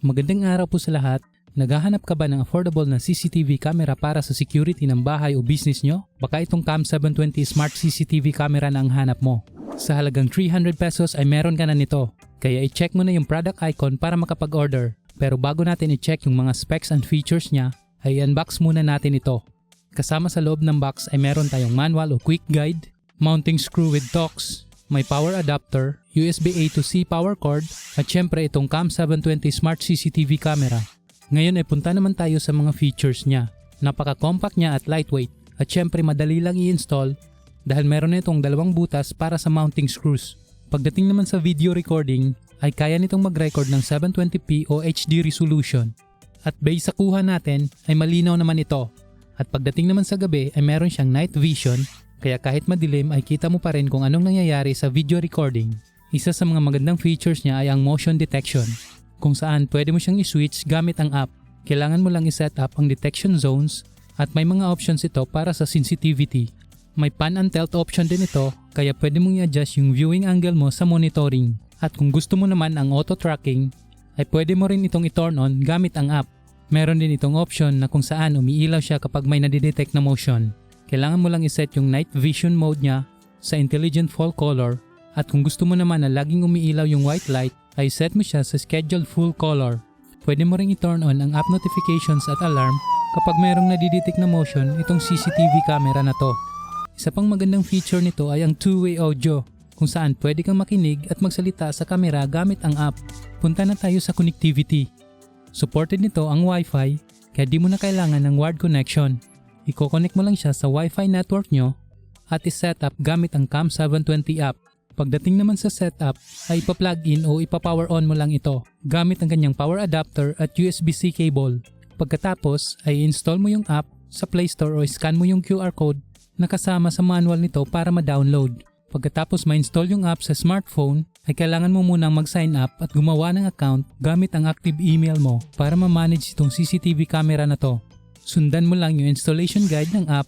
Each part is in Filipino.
Magandang araw po sa lahat. Naghahanap ka ba ng affordable na CCTV camera para sa security ng bahay o business nyo? Baka itong Cam720 Smart CCTV camera na ang hanap mo. Sa halagang 300 pesos ay meron ka na nito. Kaya i-check mo na yung product icon para makapag-order. Pero bago natin i-check yung mga specs and features niya, ay unbox muna natin ito. Kasama sa loob ng box ay meron tayong manual o quick guide, mounting screw with Torx, may power adapter, USB A to C power cord, at syempre itong Cam720 Smart CCTV camera. Ngayon ay punta naman tayo sa mga features niya. Napaka-compact niya at lightweight, at syempre madali lang i-install dahil meron na itong dalawang butas para sa mounting screws. Pagdating naman sa video recording, ay kaya nitong mag-record ng 720p o HD resolution. At base sa kuha natin ay malinaw naman ito. At pagdating naman sa gabi ay meron siyang night vision, kaya kahit madilim ay kita mo pa rin kung anong nangyayari sa video recording. Isa sa mga magandang features niya ay ang motion detection, kung saan pwede mo siyang i-switch gamit ang app. Kailangan mo lang i-set up ang detection zones at may mga options ito para sa sensitivity. May pan and tilt option din ito, kaya pwede mong i-adjust yung viewing angle mo sa monitoring. At kung gusto mo naman ang auto tracking, ay pwede mo rin itong i-turn on gamit ang app. Meron din itong option na kung saan umiilaw siya kapag may nadidetect na motion. Kailangan mo lang iset yung night vision mode niya sa intelligent fall color, at kung gusto mo naman na laging umiilaw yung white light ay set mo siya sa scheduled full color. Pwede mo ring i-turn on ang app notifications at alarm kapag mayroong nadidetect na motion itong CCTV camera na to. Isa pang magandang feature nito ay ang two-way audio, kung saan pwede kang makinig at magsalita sa camera gamit ang app. Punta na tayo sa connectivity. Supported nito ang Wi-Fi, kaya di mo na kailangan ng wired connection. I-connect mo lang siya sa Wi-Fi network nyo at i-set up gamit ang Cam720 app. Pagdating naman sa setup ay ipa-plug in o ipa-power on mo lang ito gamit ang kanyang power adapter at USB-C cable. Pagkatapos ay install mo yung app sa Play Store o scan mo yung QR code na kasama sa manual nito para ma-download. Pagkatapos ma-install yung app sa smartphone ay kailangan mo munang mag-sign up at gumawa ng account gamit ang active email mo para ma-manage itong CCTV camera na to. Sundan mo lang yung installation guide ng app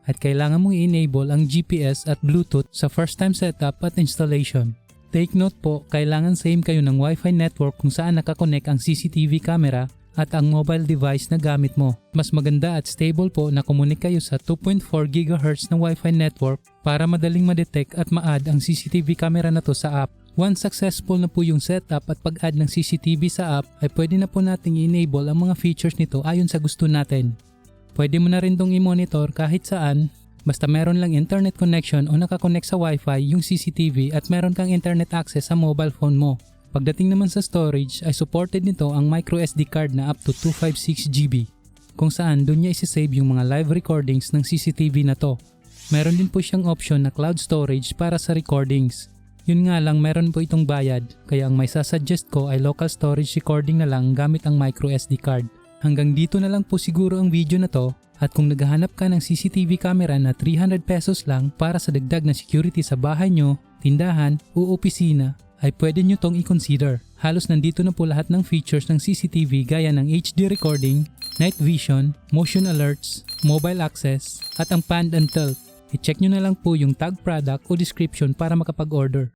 at kailangan mong i-enable ang GPS at Bluetooth sa first time setup at installation. Take note po, kailangan same kayo ng Wi-Fi network kung saan nakakonect ang CCTV camera at ang mobile device na gamit mo. Mas maganda at stable po na kumunik kayo sa 2.4 GHz na Wi-Fi network para madaling ma-detect at ma-add ang CCTV camera na to sa app. Once successful na po yung setup at pag-add ng CCTV sa app, ay pwede na po nating i-enable ang mga features nito ayon sa gusto natin. Pwede mo na rin itong i-monitor kahit saan, basta meron lang internet connection o nakakonect sa Wi-Fi yung CCTV at meron kang internet access sa mobile phone mo. Pagdating naman sa storage ay supported nito ang microSD card na up to 256GB, kung saan doon niya isi-save yung mga live recordings ng CCTV na to. Meron din po siyang option na cloud storage para sa recordings. Yun nga lang, meron po itong bayad, kaya ang may sasuggest ko ay local storage recording na lang gamit ang microSD card. Hanggang dito na lang po siguro ang video na to, at kung naghahanap ka ng CCTV camera na 300 pesos lang para sa dagdag na security sa bahay nyo, tindahan o opisina, ay pwede nyo tong i-consider. Halos nandito na po lahat ng features ng CCTV gaya ng HD recording, night vision, motion alerts, mobile access, at ang pan and tilt. I-check nyo na lang po yung tag product o description para makapag-order.